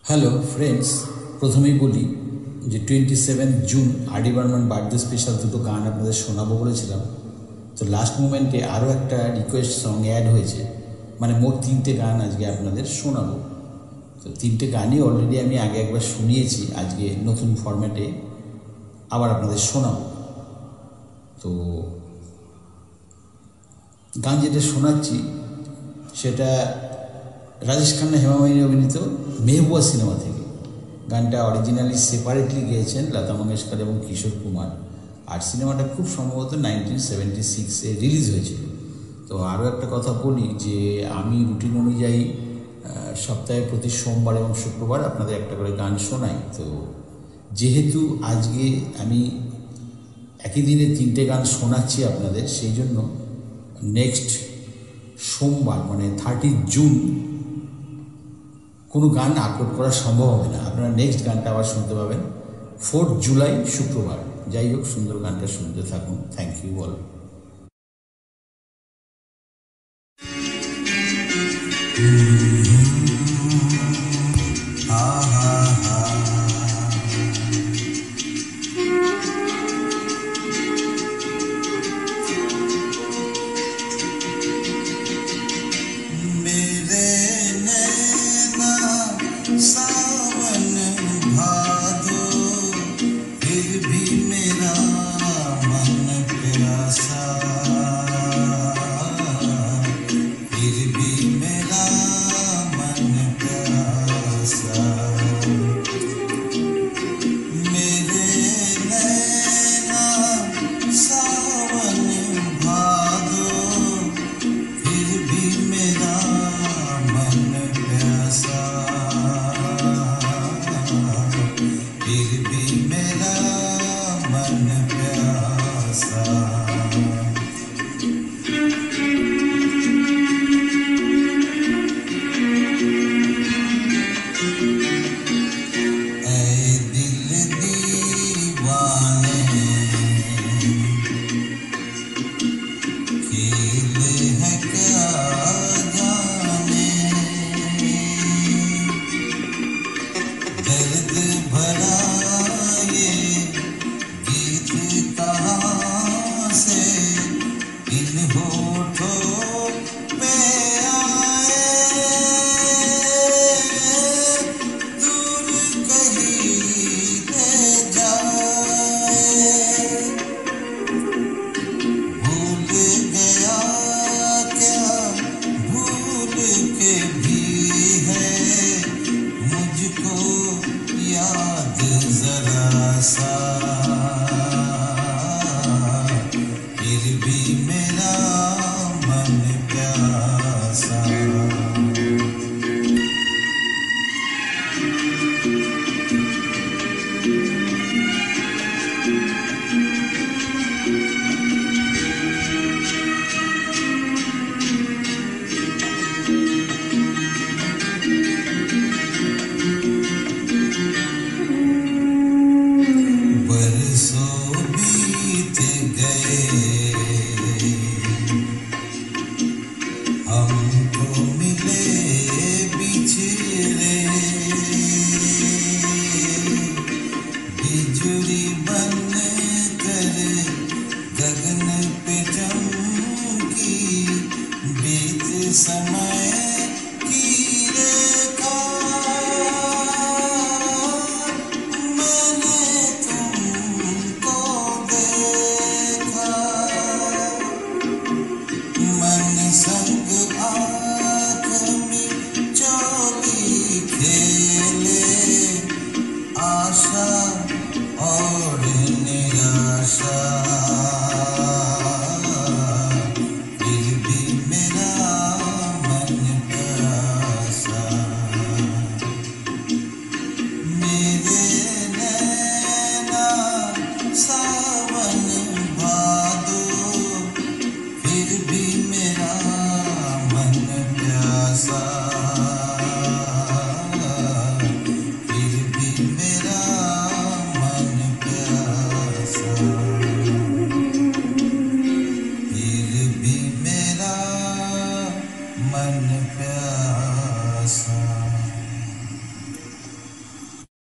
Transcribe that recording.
Hello friends, প্রথমেই বলি যে 27 June RD. Barman birthday special দুটো গান আপনাদের শোনাবো বলেছিলাম। তো লাস্ট মোমেন্টে আরও একটা রিকোয়েস্ট সং অ্যাড হয়েছে, মানে মোট 3টে গান আজকে আপনাদের শোনাবো। তো 3টে গানই অলরেডি আমি আগে একবার শুনিয়েছি, আজকে নতুন ফরম্যাটে আবার আপনাদের শোনাবো। তো গান যেটা শোনাচ্ছি সেটা রাজেশ খান্না হেমা মালিনী অভিনীত মেহবুবা সিনেমা থেকে। গানটা অরিজিনালি সেপারেটলি গেয়েছেন লতা মঙ্গেশকর এবং কিশোর কুমার, আর সিনেমাটা খুব সম্ভবত 1976-এ রিলিজ হয়েছিল। তো আরও একটা কথা বলি যে আমি রুটিন অনুযায়ী সপ্তাহে প্রতি সোমবার এবং শুক্রবার আপনাদের একটা করে গান শোনাই। তো যেহেতু আজকে আমি একই দিনে 3টে গান শোনাচ্ছি আপনাদের, সেই জন্য নেক্সট সোমবার মানে 30 জুন কোনো গান আপলোড করা সম্ভব হবে না। আপনারা নেক্সট গানটা আবার শুনতে পাবেন 4 জুলাই শুক্রবার। যাই হোক, সুন্দর গানটা শুনতে থাকুন। Thank you all.